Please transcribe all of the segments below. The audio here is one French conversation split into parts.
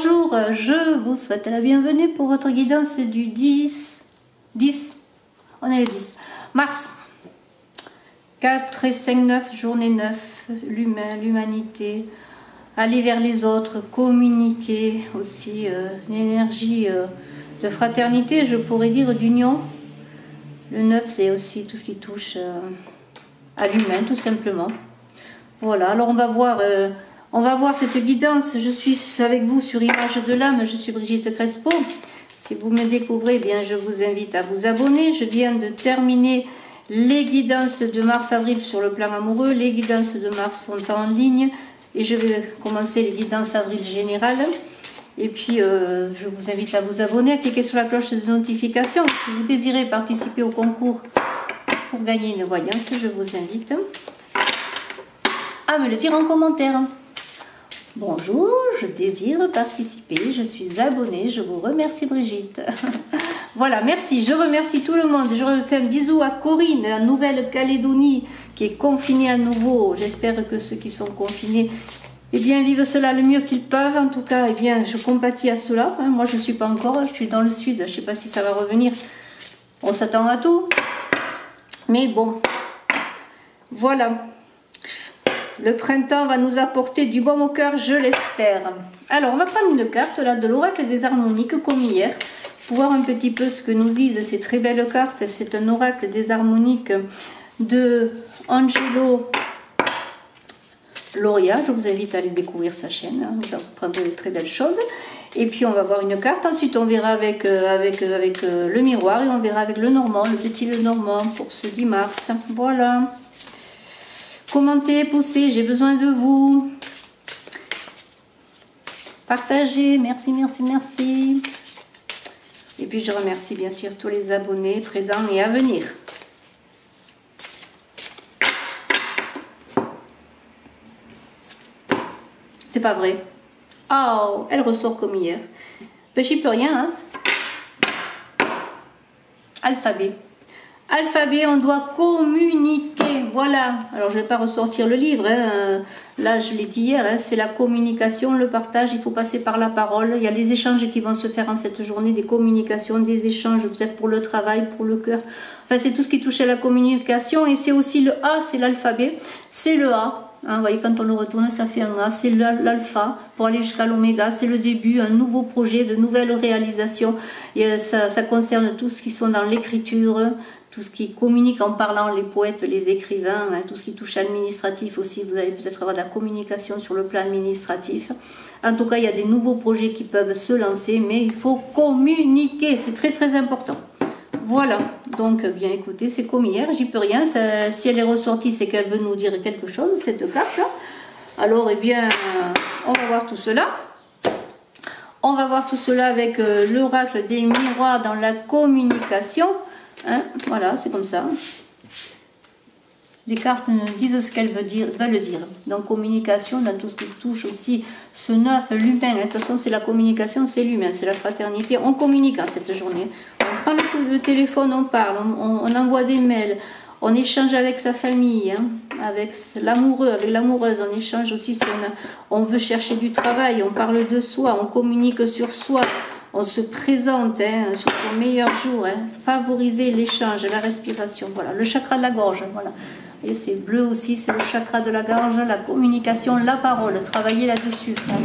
Bonjour, je vous souhaite la bienvenue pour votre guidance du 10, on est le 10 mars. 4 et 5, 9, journée 9, l'humain, l'humanité, aller vers les autres, communiquer aussi, l'énergie de fraternité, je pourrais dire d'union. Le 9, c'est aussi tout ce qui touche à l'humain, tout simplement. Voilà, alors on va voir cette guidance. Je suis avec vous sur Image de l'âme, je suis Brigitte Crespo. Si vous me découvrez, eh bien, je vous invite à vous abonner. Je viens de terminer les guidances de mars-avril sur le plan amoureux. Les guidances de mars sont en ligne et je vais commencer les guidances avril générales. Et puis, je vous invite à vous abonner, à cliquer sur la cloche de notification. Si vous désirez participer au concours pour gagner une voyance, je vous invite à me le dire en commentaire. Bonjour, je désire participer, je suis abonnée, je vous remercie Brigitte. Voilà, merci, je remercie tout le monde. Je fais un bisou à Corinne, en Nouvelle-Calédonie, qui est confinée à nouveau. J'espère que ceux qui sont confinés, eh bien, vivent cela le mieux qu'ils peuvent. En tout cas, eh bien, je compatis à cela. Moi, je ne suis pas encore, je suis dans le sud, je ne sais pas si ça va revenir. On s'attend à tout. Mais bon, voilà. Le printemps va nous apporter du baume au cœur, je l'espère. Alors, on va prendre une carte là de l'oracle des harmoniques, comme hier, pour voir un petit peu ce que nous disent ces très belles cartes. C'est un oracle des harmoniques de Angelo Loria. Je vous invite à aller découvrir sa chaîne, vous apprendrez de très belles choses. Et puis, on va voir une carte. Ensuite, on verra avec le miroir et on verra avec le Normand, le petit le Normand pour ce 10 mars. Voilà. Commentez, poussez, j'ai besoin de vous. Partagez, merci, merci, merci. Et puis je remercie bien sûr tous les abonnés présents et à venir. C'est pas vrai. Oh, elle ressort comme hier. Ben, j'y peux rien, hein. Alphabet. Alphabet, on doit communiquer, voilà. Alors, je ne vais pas ressortir le livre, hein. Là, je l'ai dit hier, hein. C'est la communication, le partage, il faut passer par la parole. Il y a les échanges qui vont se faire en cette journée, des communications, des échanges, peut-être pour le travail, pour le cœur. Enfin, c'est tout ce qui touche à la communication et c'est aussi le A, c'est l'alphabet, c'est le A. Hein, vous voyez, quand on le retourne, ça fait un A, c'est l'alpha pour aller jusqu'à l'oméga, c'est le début, un nouveau projet, de nouvelles réalisations. Et ça concerne tout ce qui sont dans l'écriture, tout ce qui communique en parlant, les poètes, les écrivains, hein, tout ce qui touche à l'administratif aussi, vous allez peut-être avoir de la communication sur le plan administratif. En tout cas, il y a des nouveaux projets qui peuvent se lancer, mais il faut communiquer, c'est très très important. Voilà, donc bien écoutez, c'est comme hier, j'y peux rien. Si elle est ressortie, c'est qu'elle veut nous dire quelque chose, cette carte-là. Alors, eh bien, on va voir tout cela. On va voir tout cela avec l'oracle des miroirs dans la communication. Hein, voilà, c'est comme ça. Les cartes disent ce qu'elles veulent dire. Donc, communication, dans tout ce qui touche aussi ce 9, l'humain. De toute façon, c'est la communication, c'est l'humain, c'est la fraternité. On communique en cette journée. On prend le téléphone, on parle, on envoie des mails, on échange avec sa famille, hein, avec l'amoureux, avec l'amoureuse. On échange aussi si on veut chercher du travail, on parle de soi, on communique sur soi. On se présente, hein, sur son meilleur jour, hein, favoriser l'échange, la respiration, voilà, le chakra de la gorge, voilà. Et c'est bleu aussi, c'est le chakra de la gorge, la communication, la parole, travaillez là-dessus. Hein.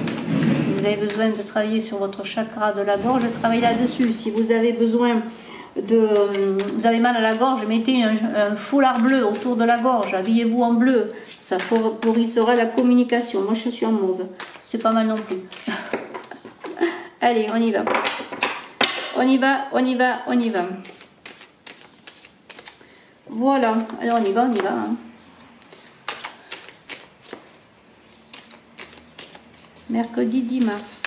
Si vous avez besoin de travailler sur votre chakra de la gorge, travaillez là-dessus. Si vous avez besoin vous avez mal à la gorge, mettez un foulard bleu autour de la gorge, habillez-vous en bleu, ça favorisera la communication. Moi je suis en mauve, c'est pas mal non plus. Allez, on y va. On y va, on y va, on y va. Voilà. Alors, on y va, hein. Mercredi 10 mars.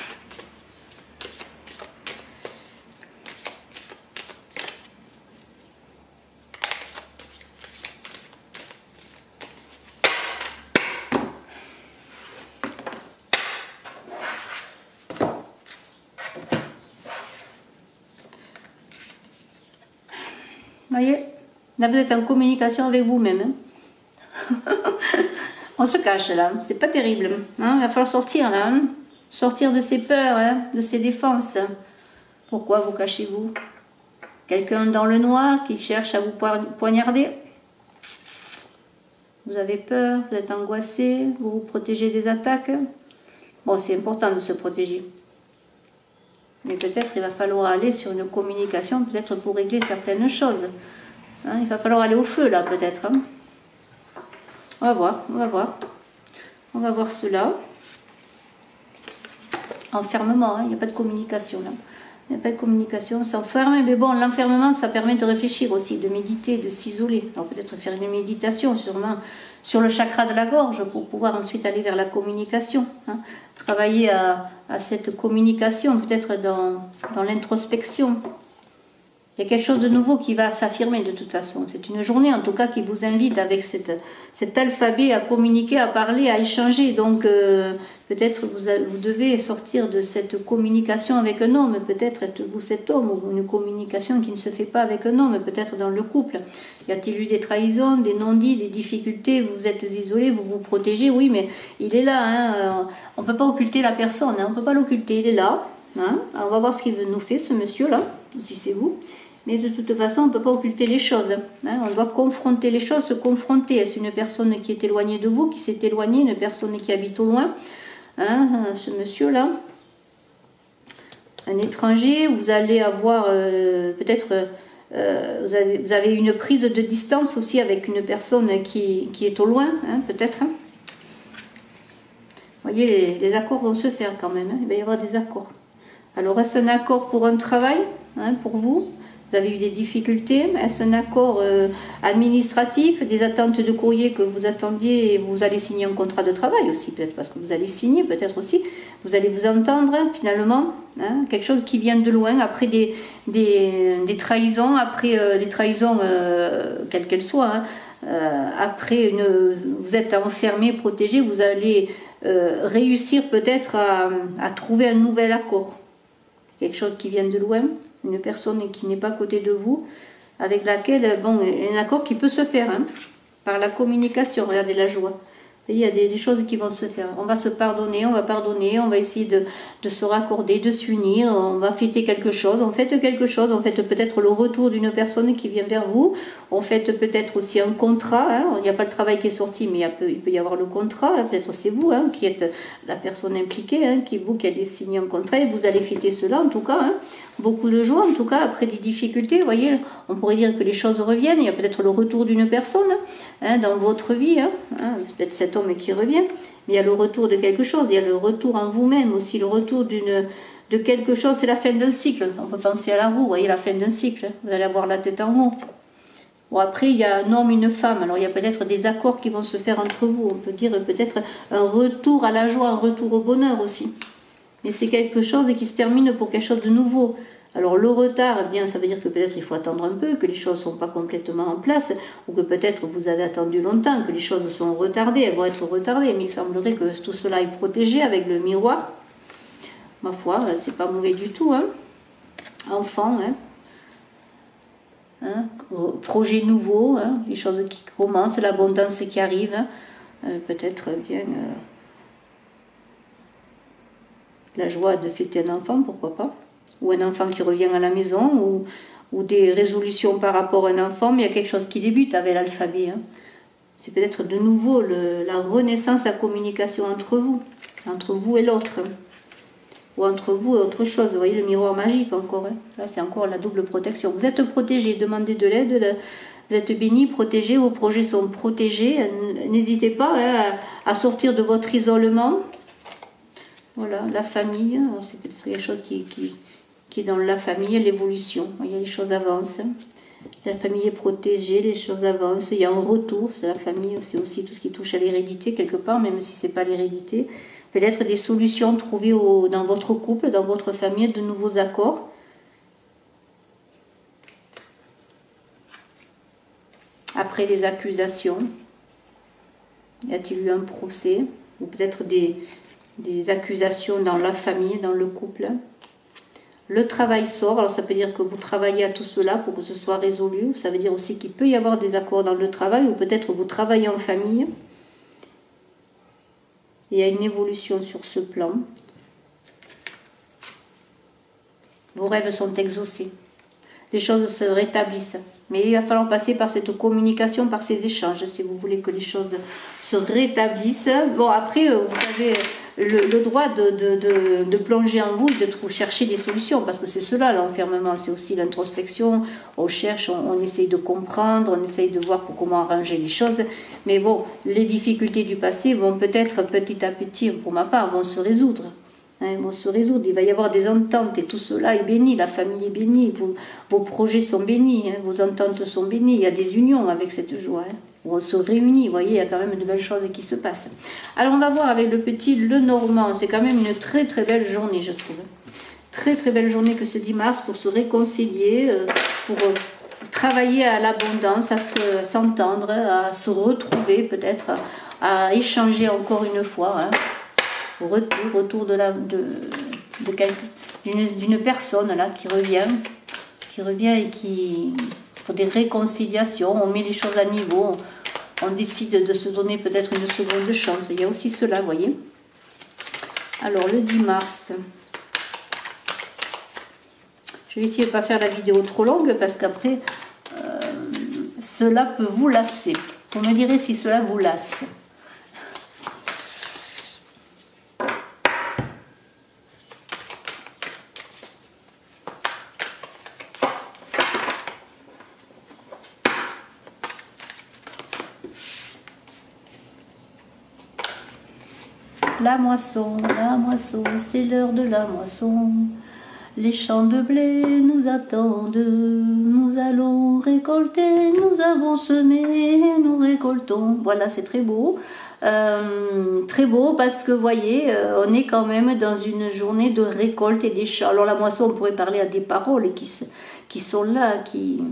Vous voyez, là vous êtes en communication avec vous-même. Hein. On se cache là, c'est pas terrible. Hein. Il va falloir sortir là. Hein. Sortir de ses peurs, hein, de ses défenses. Pourquoi vous cachez-vous? Quelqu'un dans le noir qui cherche à vous poignarder? Vous avez peur, vous êtes angoissé, vous vous protégez des attaques. Bon, c'est important de se protéger. Mais peut-être il va falloir aller sur une communication, peut-être pour régler certaines choses. Hein, il va falloir aller au feu là, peut-être. Hein. On va voir, on va voir. On va voir cela. Enfermement, hein, il n'y a pas de communication là. Il n'y a pas de communication, on s'enferme. Mais bon, l'enfermement, ça permet de réfléchir aussi, de méditer, de s'isoler. Alors peut-être faire une méditation sûrement sur le chakra de la gorge pour pouvoir ensuite aller vers la communication. Hein. Travailler à cette communication, peut-être dans l'introspection. Il y a quelque chose de nouveau qui va s'affirmer de toute façon. C'est une journée en tout cas qui vous invite avec cet alphabet à communiquer, à parler, à échanger. Donc peut-être vous devez sortir de cette communication avec un homme. Peut-être êtes-vous cet homme ou une communication qui ne se fait pas avec un homme, peut-être dans le couple. Y a-t-il eu des trahisons, des non-dits, des difficultés? Vous vous êtes isolé, vous vous protégez, oui, mais il est là. Hein. On ne peut pas occulter la personne, hein. On ne peut pas l'occulter, il est là. Hein. Alors, on va voir ce qu'il nous fait, ce monsieur-là, si c'est vous. Mais de toute façon, on ne peut pas occulter les choses. Hein. On doit confronter les choses, se confronter. Est-ce une personne qui est éloignée de vous, qui s'est éloignée, une personne qui habite au loin? Hein, ce monsieur-là, un étranger, vous allez avoir peut-être, vous avez une prise de distance aussi avec une personne qui est au loin, hein, peut-être. Hein. Vous voyez, les accords vont se faire quand même. Hein. Il va y avoir des accords. Alors, est-ce un accord pour un travail, hein, pour vous? Vous avez eu des difficultés? Est-ce un accord administratif, des attentes de courrier que vous attendiez et vous allez signer un contrat de travail aussi, peut-être parce que vous allez signer, peut-être aussi, vous allez vous entendre finalement, hein, quelque chose qui vient de loin, après des trahisons, après des trahisons quelles qu'elles soient, hein, après vous êtes enfermé, protégé, vous allez réussir peut-être à trouver un nouvel accord, quelque chose qui vient de loin. Une personne qui n'est pas à côté de vous, avec laquelle, bon, un accord qui peut se faire, hein, par la communication. Regardez la joie. Il y a des choses qui vont se faire. On va se pardonner, on va pardonner, on va essayer de se raccorder, de s'unir, on va fêter quelque chose, on fête quelque chose, on fête peut-être le retour d'une personne qui vient vers vous, on fête peut-être aussi un contrat, hein. Il n'y a pas le travail qui est sorti, mais il peut y avoir le contrat, hein. Peut-être c'est vous, hein, qui êtes la personne impliquée, hein, qui allez signer un contrat, et vous allez fêter cela en tout cas, hein. Beaucoup de joie en tout cas, après des difficultés, vous voyez, on pourrait dire que les choses reviennent, il y a peut-être le retour d'une personne, hein, dans votre vie, hein, peut-être cet homme qui revient, mais il y a le retour de quelque chose, il y a le retour en vous-même aussi, le retour de quelque chose, c'est la fin d'un cycle, on peut penser à la roue, vous voyez la fin d'un cycle, vous allez avoir la tête en haut. Bon, après il y a un homme, une femme, alors il y a peut-être des accords qui vont se faire entre vous, on peut dire peut-être un retour à la joie, un retour au bonheur aussi. Mais c'est quelque chose qui se termine pour quelque chose de nouveau. Alors le retard, eh bien, ça veut dire que peut-être il faut attendre un peu, que les choses ne sont pas complètement en place, ou que peut-être vous avez attendu longtemps, que les choses sont retardées, elles vont être retardées, mais il semblerait que tout cela est protégé avec le miroir. Ma foi, c'est pas mauvais du tout, hein. Enfant, hein. Hein, projet nouveau, hein, les choses qui commencent, l'abondance qui arrive, hein. Peut-être bien... la joie de fêter un enfant, pourquoi pas, ou un enfant qui revient à la maison, ou des résolutions par rapport à un enfant, mais il y a quelque chose qui débute avec l'alphabet. Hein. C'est peut-être de nouveau la renaissance, la communication entre vous et l'autre, ou entre vous et autre chose. Vous voyez le miroir magique encore, hein. Là c'est encore la double protection. Vous êtes protégé, demandez de l'aide, vous êtes bénis, protégés, vos projets sont protégés. N'hésitez pas, hein, à sortir de votre isolement. Voilà, la famille, c'est peut-être quelque chose qui est dans la famille, l'évolution. Il y a les choses avancent. La famille est protégée, les choses avancent. Il y a un retour, c'est la famille, c'est aussi tout ce qui touche à l'hérédité quelque part, même si ce n'est pas l'hérédité. Peut-être des solutions trouvées dans votre couple, dans votre famille, de nouveaux accords. Après les accusations, y a-t-il eu un procès? Ou peut-être des accusations dans la famille, dans le couple. Le travail sort, alors ça peut dire que vous travaillez à tout cela pour que ce soit résolu, ça veut dire aussi qu'il peut y avoir des accords dans le travail, ou peut-être vous travaillez en famille. Il y a une évolution sur ce plan. vos rêves sont exaucés. Les choses se rétablissent. Mais il va falloir passer par cette communication, par ces échanges, si vous voulez que les choses se rétablissent. Bon, après, vous avez le droit de plonger en vous et de chercher des solutions, parce que c'est cela, l'enfermement, c'est aussi l'introspection. On cherche, on essaye de comprendre, on essaye de voir comment arranger les choses. Mais bon, les difficultés du passé vont peut-être petit à petit, pour ma part, vont se résoudre. Vont se résoudre, il va y avoir des ententes et tout cela est béni, la famille est bénie, vos projets sont bénis, vos ententes sont bénies, il y a des unions avec cette joie, on se réunit, vous voyez, il y a quand même de belles choses qui se passent. Alors on va voir avec le petit Lenormand, c'est quand même une très très belle journée je trouve, très très belle journée que ce 10 mars pour se réconcilier, pour travailler à l'abondance, à s'entendre, à se retrouver peut-être, à échanger encore une fois, retour d'une personne là qui revient et qui pour des réconciliations, on met les choses à niveau, on décide de se donner peut-être une seconde chance. Il y a aussi cela, vous voyez. Alors le 10 mars, je vais essayer de ne pas faire la vidéo trop longue parce qu'après cela peut vous lasser. Vous me direz si cela vous lasse. La moisson, c'est l'heure de la moisson. Les champs de blé nous attendent, nous allons récolter, nous avons semé, nous récoltons. Voilà, c'est très beau parce que vous voyez, on est quand même dans une journée de récolte et des champs. Alors la moisson, on pourrait parler à des paroles qui sont là, qui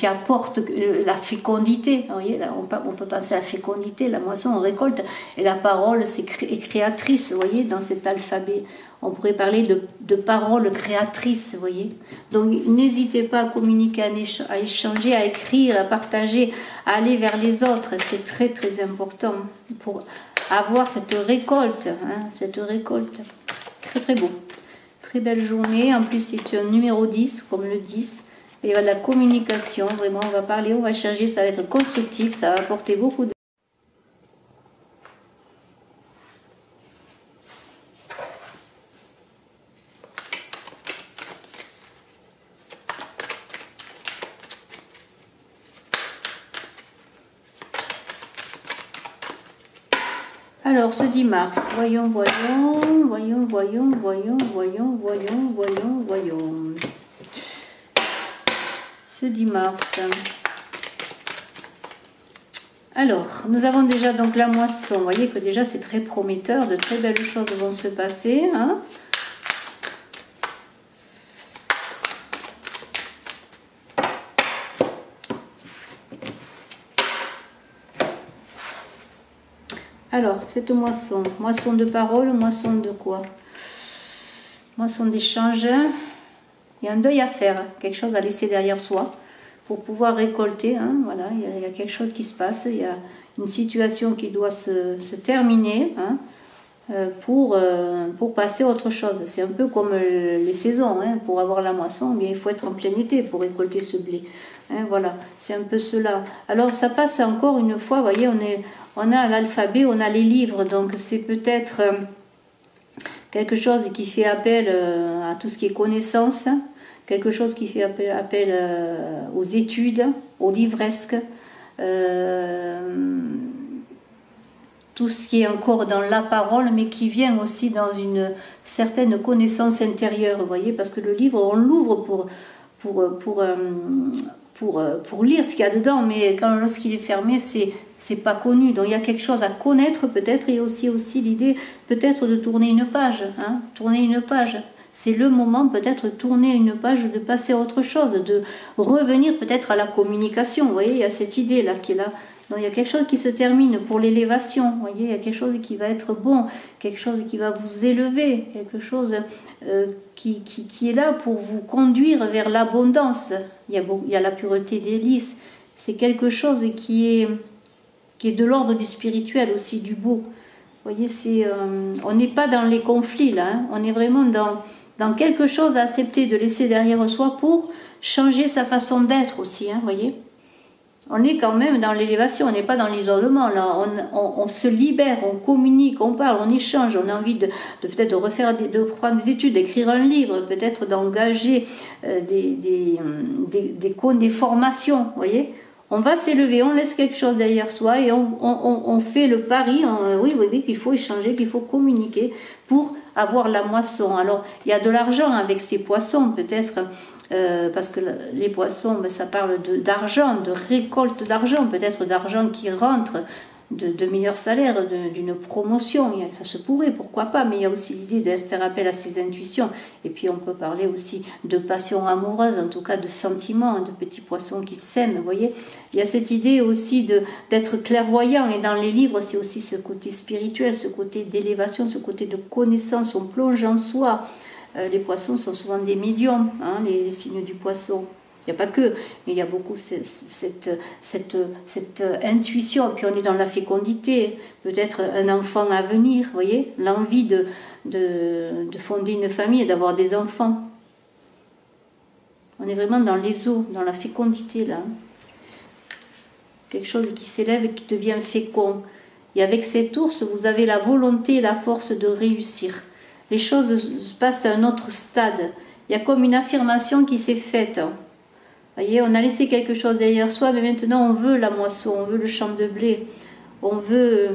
apporte la fécondité. Vous voyez, là, on peut penser à la fécondité, la moisson, on récolte, et la parole est créatrice, vous voyez, dans cet alphabet. On pourrait parler de paroles créatrices, vous voyez. Donc n'hésitez pas à communiquer, à échanger, à écrire, à partager, à aller vers les autres. C'est très très important pour avoir cette récolte, cette récolte. Très très beau. Très belle journée. En plus, c'est un numéro 10, comme le 10. Il y a de la communication, vraiment, on va parler, on va changer, ça va être constructif, ça va apporter beaucoup de... Alors, ce 10 mars, voyons. Ce 10 mars. Alors, nous avons déjà donc la moisson. Vous voyez que déjà c'est très prometteur, de très belles choses vont se passer. Alors, cette moisson de parole, moisson de quoi? Moisson d'échange. Il y a un deuil à faire, quelque chose à laisser derrière soi pour pouvoir récolter. Voilà, il y a quelque chose qui se passe, il y a une situation qui doit se terminer pour passer à autre chose. C'est un peu comme les saisons. Pour avoir la moisson, bien, il faut être en plein été pour récolter ce blé. Voilà, c'est un peu cela. Alors ça passe encore une fois, vous voyez, on a l'alphabet, on a les livres, donc c'est peut-être... quelque chose qui fait appel à tout ce qui est connaissance, quelque chose qui fait appel aux études, aux livresques, tout ce qui est encore dans la parole, mais qui vient aussi dans une certaine connaissance intérieure, vous voyez, parce que le livre, on l'ouvre pour lire ce qu'il y a dedans, mais lorsqu'il est fermé, c'est pas connu. Donc il y a quelque chose à connaître peut-être, et aussi l'idée peut-être de tourner une page. Tourner une page. C'est le moment peut-être de tourner une page, de passer à autre chose, de revenir peut-être à la communication. Vous voyez, il y a cette idée-là qui est là. Donc il y a quelque chose qui se termine pour l'élévation. Vous voyez, il y a quelque chose qui va être bon, quelque chose qui va vous élever, quelque chose qui est là pour vous conduire vers l'abondance. Il y a la pureté des lys. C'est quelque chose qui est de l'ordre du spirituel aussi, du beau. Vous voyez, on n'est pas dans les conflits là, hein. On est vraiment dans quelque chose à accepter de laisser derrière soi pour changer sa façon d'être aussi, hein, vous voyez. On est quand même dans l'élévation, on n'est pas dans l'isolement là, on se libère, on communique, on parle, on échange, on a envie de peut-être de prendre des études, d'écrire un livre, peut-être d'engager des formations, vous voyez. On va s'élever, on laisse quelque chose derrière soi et on fait le pari, oui, qu'il faut échanger, qu'il faut communiquer pour avoir la moisson. Alors, il y a de l'argent avec ces poissons, peut-être, parce que les poissons, ça parle d'argent, de récolte d'argent, peut-être d'argent qui rentre, de meilleurs salaires, d'une promotion. Ça se pourrait, pourquoi pas, mais il y a aussi l'idée de faire appel à ses intuitions. Et puis on peut parler aussi de passion amoureuse, en tout cas de sentiments, de petits poissons qui s'aiment, vous voyez. Il y a cette idée aussi d'être clairvoyant, et dans les livres, c'est aussi ce côté spirituel, ce côté d'élévation, ce côté de connaissance, on plonge en soi. Les poissons sont souvent des médiums, hein, les signes du poisson. Il n'y a pas que, mais il y a beaucoup cette intuition. Puis on est dans la fécondité, peut-être un enfant à venir, vous voyez, l'envie de fonder une famille et d'avoir des enfants. On est vraiment dans les eaux, dans la fécondité là. Quelque chose qui s'élève et qui devient fécond. Et avec cet ours, vous avez la volonté et la force de réussir. Les choses passent à un autre stade. Il y a comme une affirmation qui s'est faite. Vous voyez, on a laissé quelque chose derrière soi, mais maintenant on veut la moisson, on veut le champ de blé, on veut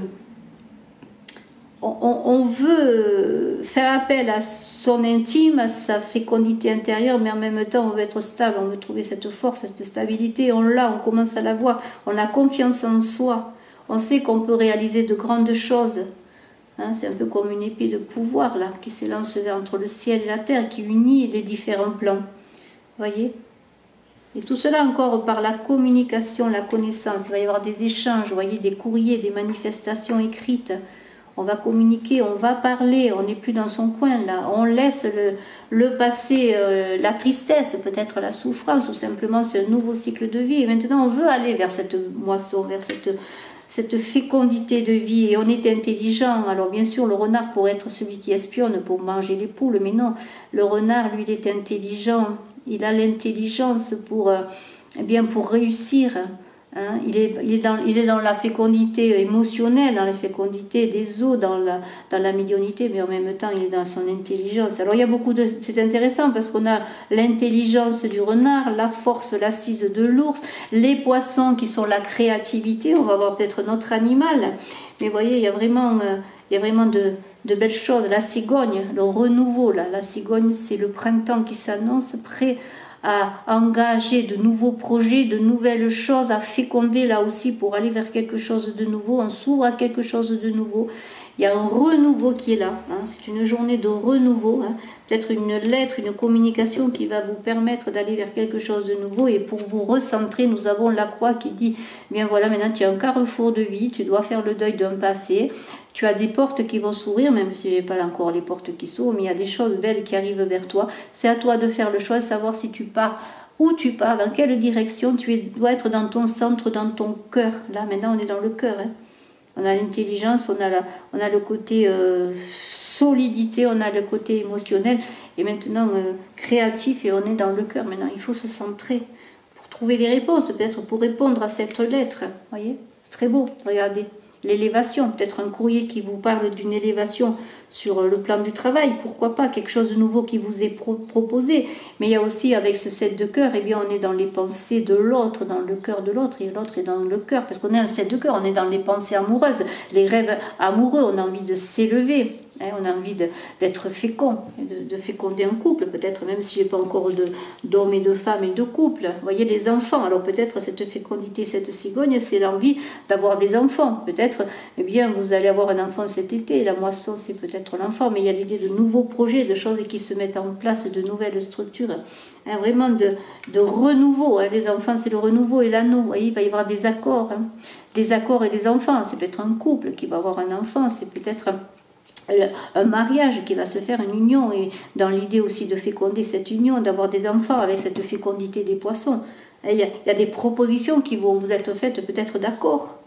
faire appel à son intime, à sa fécondité intérieure, mais en même temps on veut être stable, on veut trouver cette force, cette stabilité, on l'a, on commence à la voir, on a confiance en soi, on sait qu'on peut réaliser de grandes choses. Hein, c'est un peu comme une épée de pouvoir là, qui s'élance entre le ciel et la terre, qui unit les différents plans. Vous voyez ? Et tout cela encore par la communication, la connaissance. Il va y avoir des échanges, vous voyez, des courriers, des manifestations écrites. On va communiquer, on va parler, on n'est plus dans son coin là. On laisse le passé, la tristesse, peut-être la souffrance, ou simplement c'est un nouveau cycle de vie. Et maintenant on veut aller vers cette moisson, vers cette fécondité de vie, et on est intelligent. Alors bien sûr le renard pourrait être celui qui espionne pour manger les poules, mais non, le renard lui il est intelligent. Il a l'intelligence pour réussir. Hein. Il est dans la fécondité émotionnelle, dans la fécondité des eaux, dans la médiumnité, mais en même temps il est dans son intelligence. Alors il y a beaucoup de... C'est intéressant parce qu'on a l'intelligence du renard, la force, l'assise de l'ours, les poissons qui sont la créativité. On va voir peut-être notre animal, mais vous voyez, il y a vraiment de belles choses. La cigogne, le renouveau là. La cigogne, c'est le printemps qui s'annonce, prêt à engager de nouveaux projets, de nouvelles choses, à féconder là aussi pour aller vers quelque chose de nouveau. On s'ouvre à quelque chose de nouveau. Il y a un renouveau qui est là. Hein. C'est une journée de renouveau. Hein. Peut-être une lettre, une communication qui va vous permettre d'aller vers quelque chose de nouveau. Et pour vous recentrer, nous avons la croix qui dit, bien voilà, maintenant tu as un carrefour de vie, tu dois faire le deuil d'un passé. Tu as des portes qui vont s'ouvrir, même si je n'ai pas encore les portes qui s'ouvrent, mais il y a des choses belles qui arrivent vers toi. C'est à toi de faire le choix, de savoir si tu pars, où tu pars, dans quelle direction. Dois être dans ton centre, dans ton cœur. Là, maintenant, on est dans le cœur. Hein. On a l'intelligence, on a le côté solidité, on a le côté émotionnel, et maintenant créatif, et on est dans le cœur. Maintenant, il faut se centrer pour trouver des réponses, peut-être pour répondre à cette lettre. Vous voyez, c'est très beau, regardez. L'élévation, peut-être un courrier qui vous parle d'une élévation sur le plan du travail, pourquoi pas, quelque chose de nouveau qui vous est proposé. Mais il y a aussi avec ce 7 de cœur, eh bien on est dans les pensées de l'autre, dans le cœur de l'autre, et l'autre est dans le cœur, parce qu'on est un 7 de cœur, on est dans les pensées amoureuses, les rêves amoureux, on a envie de s'élever. On a envie d'être fécond, de féconder un couple, peut-être même si je n'ai pas encore d'hommes et de femmes et de couples. Vous voyez, les enfants, alors peut-être cette fécondité, cette cigogne, c'est l'envie d'avoir des enfants. Peut-être, eh bien, vous allez avoir un enfant cet été, la moisson, c'est peut-être l'enfant, mais il y a l'idée de nouveaux projets, de choses qui se mettent en place, de nouvelles structures. Vraiment de renouveau. Les enfants, c'est le renouveau et l'anneau. Vous voyez, il va y avoir des accords. Des accords et des enfants. C'est peut-être un couple qui va avoir un enfant, c'est peut-être un mariage qui va se faire, une union, et dans l'idée aussi de féconder cette union, d'avoir des enfants avec cette fécondité des poissons. Il y a des propositions qui vont vous être faites peut-être d'accord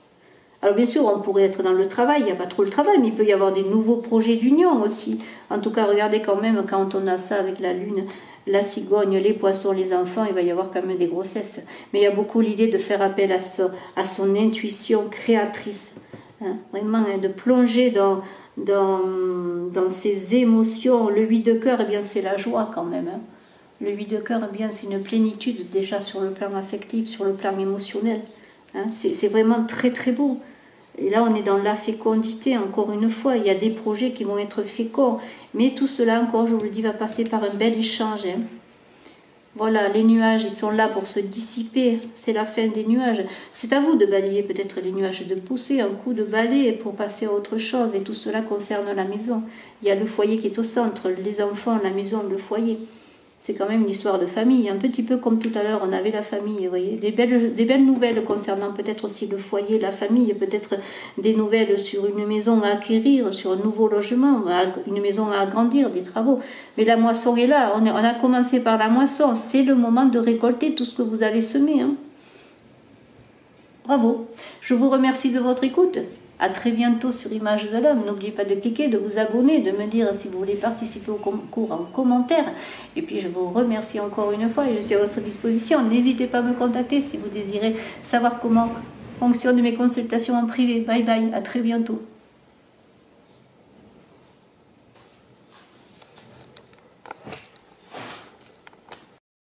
Alors bien sûr, on pourrait être dans le travail, il n'y a pas trop le travail, mais il peut y avoir des nouveaux projets d'union aussi. En tout cas, regardez quand même, quand on a ça avec la lune, la cigogne, les poissons, les enfants, il va y avoir quand même des grossesses. Mais il y a beaucoup l'idée de faire appel à son intuition créatrice. Hein, vraiment, hein, de plonger dans ses émotions. Le 8 de cœur, eh bien, c'est la joie quand même. Hein. Le 8 de cœur, eh bien, c'est une plénitude déjà sur le plan affectif, sur le plan émotionnel. Hein. C'est vraiment très très beau. Et là, on est dans la fécondité, encore une fois. Il y a des projets qui vont être féconds. Mais tout cela, encore, je vous le dis, va passer par un bel échange. Hein. Voilà, les nuages, ils sont là pour se dissiper. C'est la fin des nuages. C'est à vous de balayer peut-être les nuages, de pousser un coup de balai pour passer à autre chose. Et tout cela concerne la maison. Il y a le foyer qui est au centre, les enfants, la maison, le foyer. C'est quand même une histoire de famille, un petit peu comme tout à l'heure, on avait la famille, vous voyez, des belles nouvelles concernant peut-être aussi le foyer, la famille, peut-être des nouvelles sur une maison à acquérir, sur un nouveau logement, une maison à agrandir, des travaux. Mais la moisson est là, on a commencé par la moisson, c'est le moment de récolter tout ce que vous avez semé. Hein. Bravo, je vous remercie de votre écoute. À très bientôt sur Image de l'Homme. N'oubliez pas de cliquer, de vous abonner, de me dire si vous voulez participer au concours en commentaire. Et puis je vous remercie encore une fois et je suis à votre disposition. N'hésitez pas à me contacter si vous désirez savoir comment fonctionnent mes consultations en privé. Bye bye, à très bientôt.